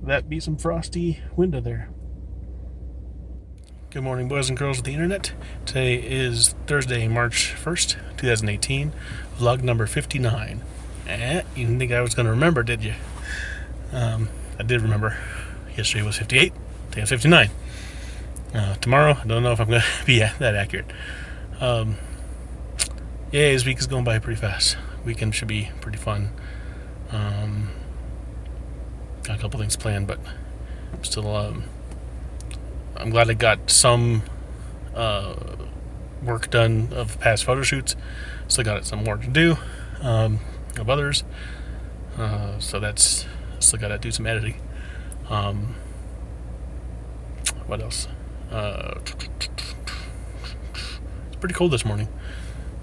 that be some frosty window there. Good morning, boys and girls of the internet. Today is Thursday, March 1st, 2018, vlog number 59. You didn't think I was going to remember, did you? I did remember. Yesterday was 58, today is 59. Tomorrow, I don't know if I'm going to be that accurate. This week is going by pretty fast. Weekend should be pretty fun. Got a couple things planned, but I'm still, I'm glad I got some work done of past photo shoots. Still got some more to do of others. So that's still got to do some editing. What else? It's pretty cold this morning.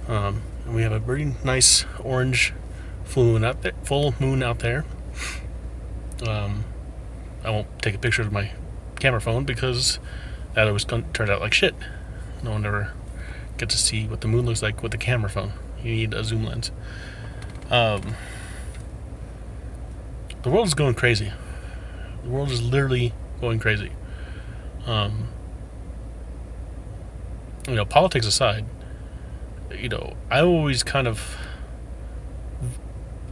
And we have a very nice orange full moon out there. I won't take a picture of my camera phone because that always turned out like shit. No one ever gets to see what the moon looks like with the camera phone. You need a zoom lens. The world is going crazy. The world is literally going crazy. Politics aside, I always kind of,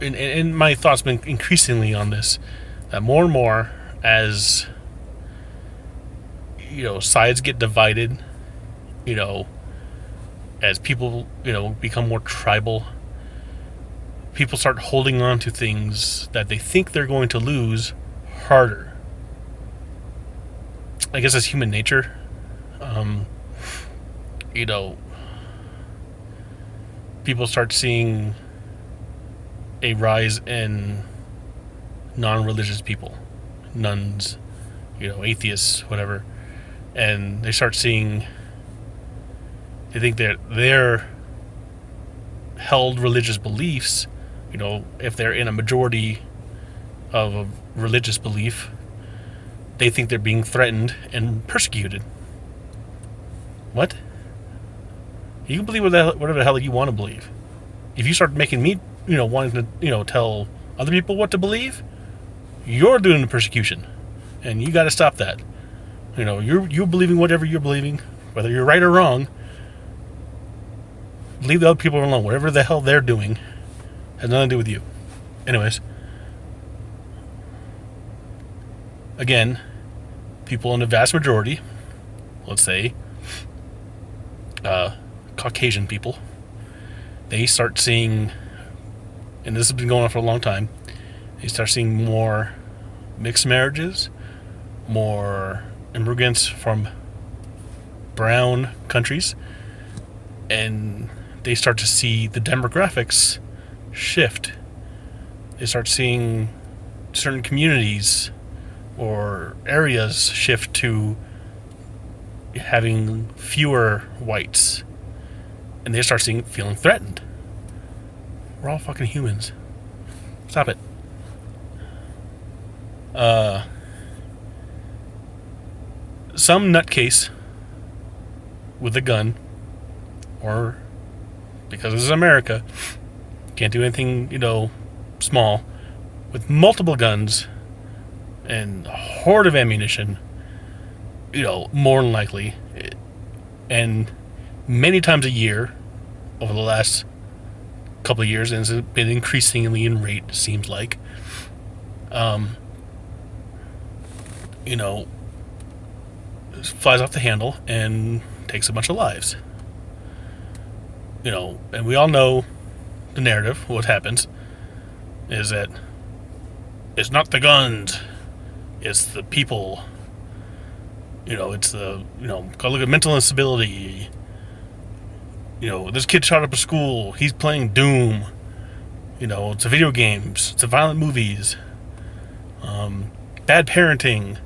and my thoughts been increasingly on this, that more and more as sides get divided, as people become more tribal, people start holding on to things that they think they're going to lose harder. I guess that's human nature. People start seeing a rise in non-religious people, nuns, atheists, whatever, and they start seeing, they think that their held religious beliefs, if they're in a majority of a religious belief, they think they're being threatened and persecuted. What? You can believe whatever the hell you want to believe. If you start making me, wanting to, tell other people what to believe, you're doing the persecution, and you got to stop that. You're believing whatever you're believing, whether you're right or wrong. Leave the other people alone. Whatever the hell they're doing has nothing to do with you. Anyways, again, people in the vast majority, let's say, Caucasian people, they start seeing, and this has been going on for a long time, they start seeing more mixed marriages, more immigrants from brown countries, and they start to see the demographics shift. They start seeing certain communities or areas shift to having fewer whites, and they start feeling threatened. We're all fucking humans. Stop it. Some nutcase with a gun, or because this is America, can't do anything, small, with multiple guns and a horde of ammunition, more than likely, and many times a year over the last couple of years, and it's been increasingly in rate, seems like, flies off the handle and takes a bunch of lives. And we all know the narrative. What happens is that it's not the guns, it's the people. It's the, go look at mental instability. This kid shot up a school, he's playing Doom. It's the video games, it's the violent movies, bad parenting.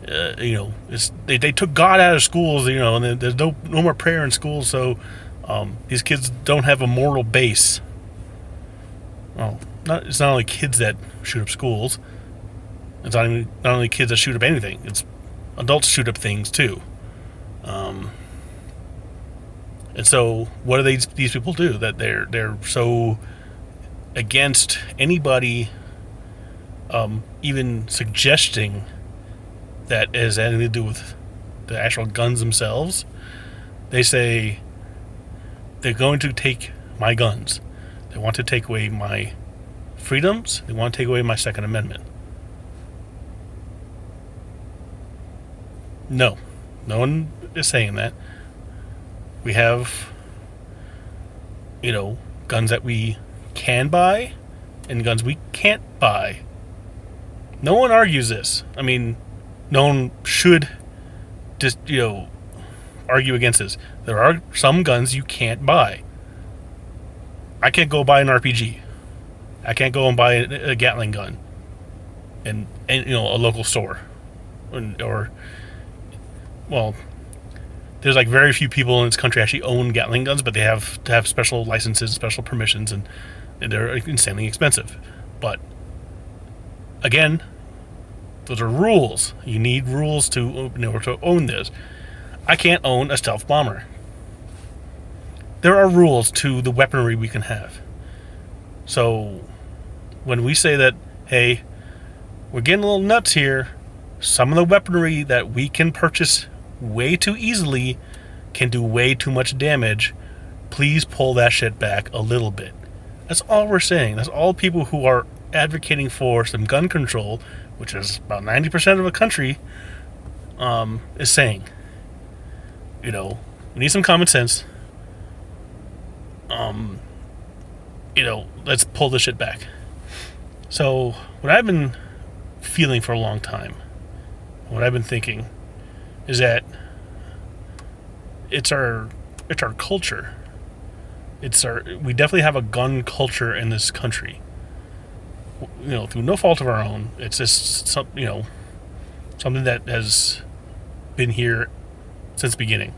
They took God out of schools, and there's no more prayer in schools, so these kids don't have a moral base. Well, it's not only kids that shoot up schools. It's not only kids that shoot up anything. It's adults shoot up things too. And so, what do these people do? That they're so against anybody even suggesting that it has anything to do with the actual guns themselves. They say they're going to take my guns. They want to take away my freedoms. They want to take away my Second Amendment. No. No one is saying that. We have, guns that we can buy and guns we can't buy. No one argues this. I mean, no one should just, argue against this. There are some guns you can't buy. I can't go buy an RPG. I can't go and buy a Gatling gun in a local store. Or there's like very few people in this country actually own Gatling guns, but they have to have special licenses, special permissions, and they're insanely expensive. But again, those are rules. You need rules to own this. I can't own a stealth bomber. There are rules to the weaponry we can have. So when we say that, hey, we're getting a little nuts here, some of the weaponry that we can purchase way too easily can do way too much damage, please pull that shit back a little bit. That's all we're saying. That's all people who are advocating for some gun control, which is about 90% of the country, is saying. We need some common sense. Let's pull this shit back. So, what I've been feeling for a long time, what I've been thinking, is that it's our culture. We definitely have a gun culture in this country. Through no fault of our own. It's just something that has been here since the beginning.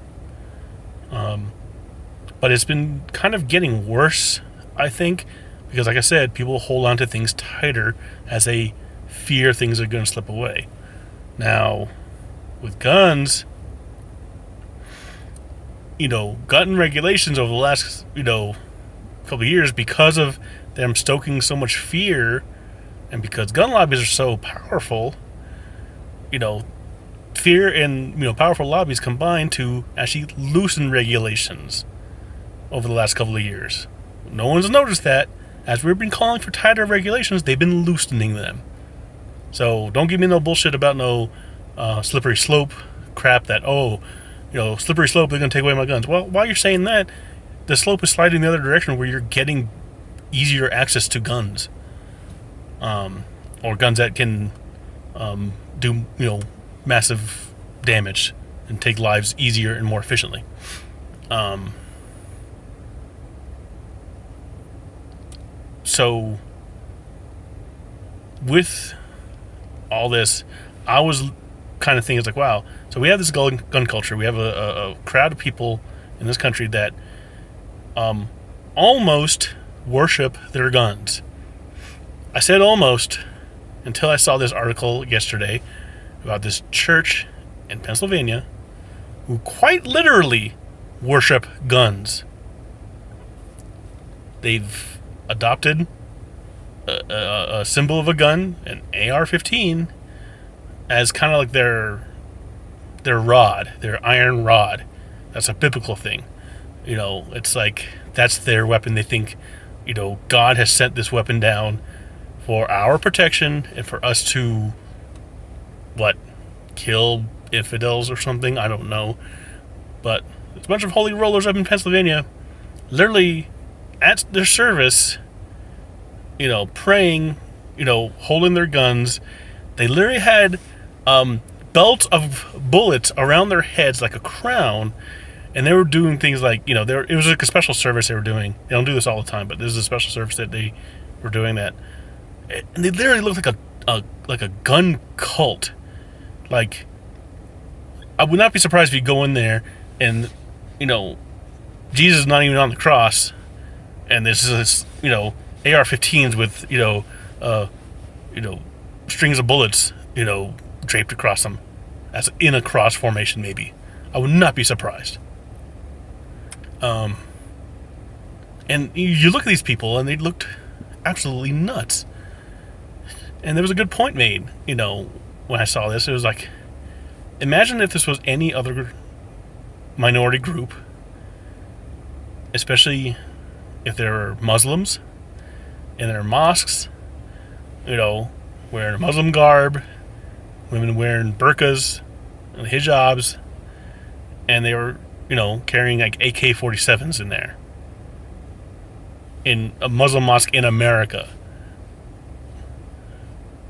But it's been kind of getting worse, I think, because like I said, people hold on to things tighter as they fear things are going to slip away. Now, with guns, gun regulations over the last, couple of years, because of them stoking so much fear, and because gun lobbies are so powerful, fear and powerful lobbies combine to actually loosen regulations over the last couple of years. No one's noticed that. As we've been calling for tighter regulations, they've been loosening them. So don't give me no bullshit about no slippery slope crap that, slippery slope, they're going to take away my guns. Well, while you're saying that, the slope is sliding the other direction where you're getting easier access to guns. Or guns that can do, massive damage and take lives easier and more efficiently. So, with all this, I was kind of thinking, it's like, wow, so we have this gun culture. We have a crowd of people in this country that almost worship their guns. I said almost until I saw this article yesterday about this church in Pennsylvania who quite literally worship guns. They've adopted a symbol of a gun, an AR-15, as kind of like their rod, their iron rod. That's a biblical thing. It's like that's their weapon. They think, God has sent this weapon down for our protection and for us to, kill infidels or something? I don't know. But there's a bunch of holy rollers up in Pennsylvania, literally at their service, praying, holding their guns. They literally had belts of bullets around their heads like a crown, and they were doing things like, it was like a special service they were doing. They don't do this all the time, but this is a special service that they were doing that. And they literally looked like a gun cult. Like, I would not be surprised if you go in there and, Jesus is not even on the cross, and this is, AR-15s with, strings of bullets, draped across them, as in a cross formation, maybe. I would not be surprised. And you look at these people, and they looked absolutely nuts. And there was a good point made, when I saw this. It was like, imagine if this was any other minority group, especially if they're Muslims in their mosques, wearing a Muslim garb, women wearing burqas and hijabs, and they were, carrying like AK-47s in there. In a Muslim mosque in America.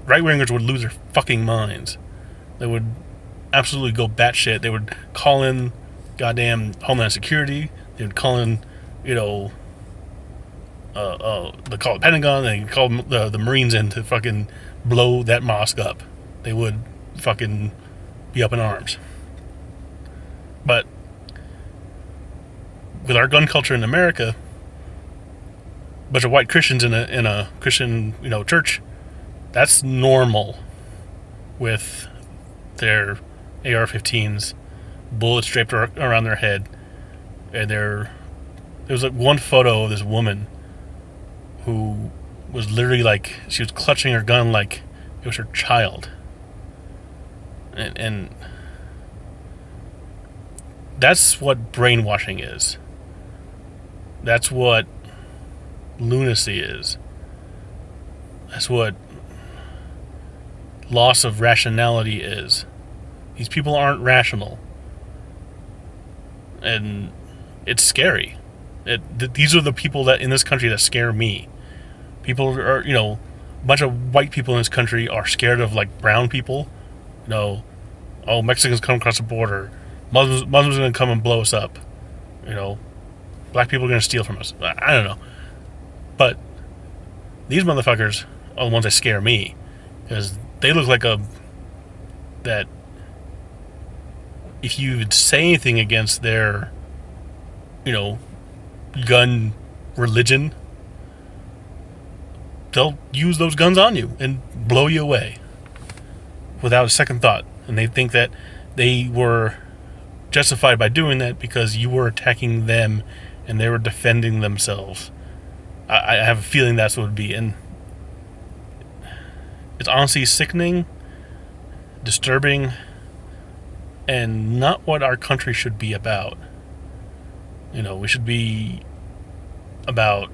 Right-wingers would lose their fucking minds. They would absolutely go batshit. They would call in goddamn Homeland Security. They would call in, they call it Pentagon. They call the Marines in to fucking blow that mosque up. They would fucking be up in arms. But with our gun culture in America, a bunch of white Christians in a Christian, church, that's normal with their AR-15s, bullets draped around their head. And there was like one photo of this woman who was literally like, she was clutching her gun like it was her child. And that's what brainwashing is. That's what lunacy is. That's what loss of rationality is. These people aren't rational. And it's scary. These are the people that in this country that scare me. People are, a bunch of white people in this country are scared of like brown people. Mexicans come across the border. Muslims are going to come and blow us up. Black people are going to steal from us. I don't know. But these motherfuckers are the ones that scare me. Because they look like that if you would say anything against their, gun religion, they'll use those guns on you and blow you away without a second thought. And they think that they were justified by doing that because you were attacking them and they were defending themselves. I have a feeling that's what it would be. And it's honestly sickening, disturbing, and not what our country should be about. We should be about,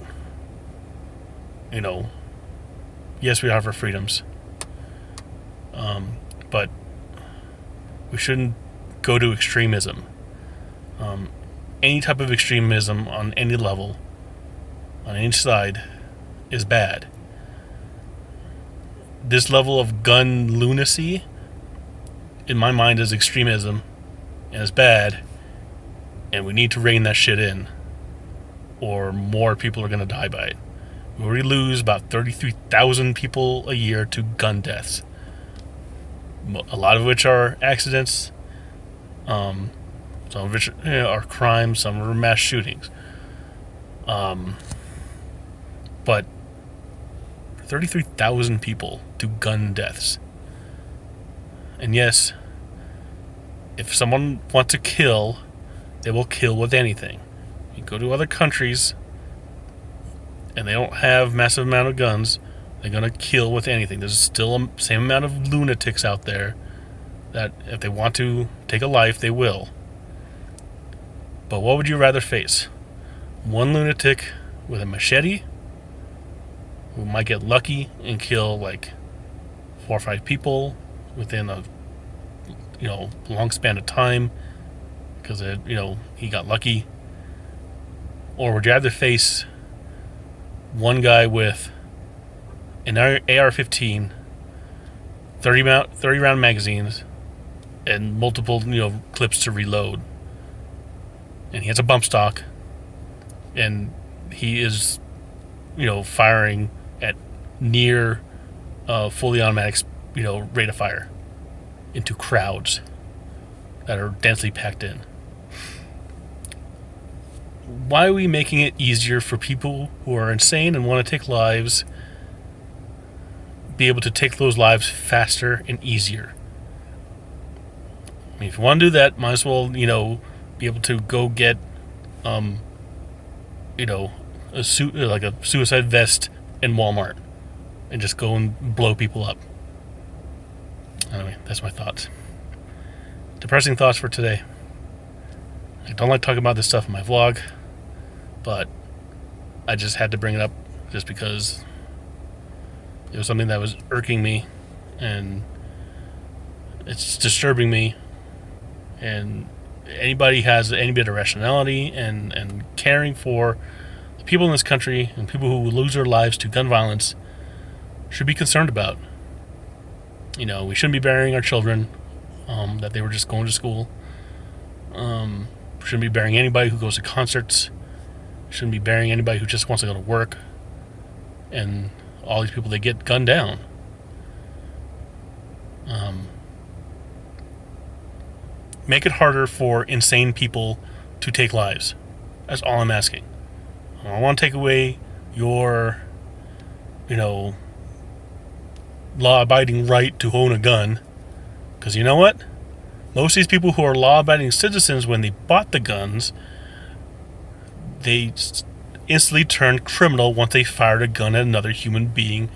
yes, we have our freedoms. But we shouldn't go to extremism. Any type of extremism on any level, on any side, is bad. This level of gun lunacy, in my mind, is extremism, and it's bad, and we need to rein that shit in, or more people are going to die by it. We already lose about 33,000 people a year to gun deaths, a lot of which are accidents, some of which are crimes, some are mass shootings. But 33,000 people to gun deaths. And yes, if someone wants to kill, they will kill with anything. You go to other countries and they don't have massive amount of guns, they're going to kill with anything. There's still the same amount of lunatics out there that if they want to take a life, they will. But what would you rather face? One lunatic with a machete who might get lucky and kill like 4 or 5 people within a long span of time because he got lucky? Or would you rather face one guy with an AR-15, 30 round magazines, and multiple clips to reload, and he has a bump stock, and he is firing at near fully automatic rate of fire into crowds that are densely packed in? Why are we making it easier for people who are insane and want to take lives be able to take those lives faster and easier? I mean, if you want to do that, might as well be able to go get a suicide vest in Walmart and just go and blow people up. Anyway, that's my thoughts. Depressing thoughts for today. I don't like talking about this stuff in my vlog, but I just had to bring it up just because it was something that was irking me and it's disturbing me. And anybody has any bit of rationality and caring for the people in this country and people who lose their lives to gun violence should be concerned about. You know, we shouldn't be burying our children that they were just going to school. Shouldn't be burying anybody who goes to concerts. Shouldn't be burying anybody who just wants to go to work. And all these people that get gunned down. Make it harder for insane people to take lives. That's all I'm asking. I don't want to take away your, law-abiding right to own a gun. Because you know what? Most of these people who are law-abiding citizens, when they bought the guns, they instantly turned criminal once they fired a gun at another human being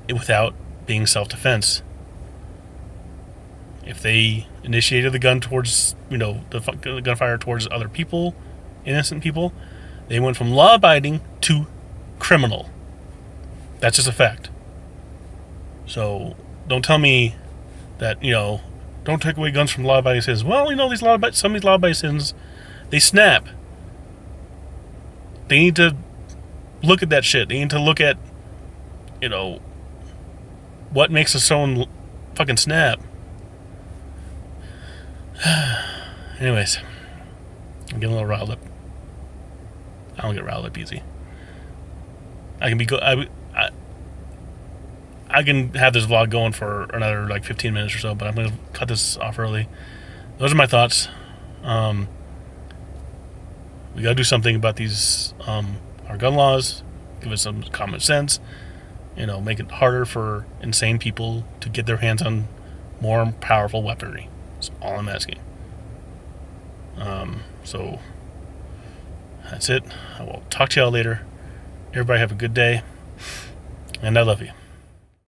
without being self-defense. If they initiated the gun towards, the gunfire towards other people, innocent people, they went from law-abiding to criminal. That's just a fact. So don't tell me that, don't take away guns from law-abiding citizens. Well, some of these law-abiding citizens, they snap. They need to look at that shit. They need to look at, what makes someone fucking snap. Anyways, I'm getting a little riled up. I don't get riled up easy. I can have this vlog going for another 15 minutes or so, but I'm going to cut this off early. Those are my thoughts. We got to do something about these our gun laws. Give us some common sense. Make it harder for insane people to get their hands on more powerful weaponry. That's all I'm asking. So that's it. I will talk to y'all later. Everybody have a good day, and I love you.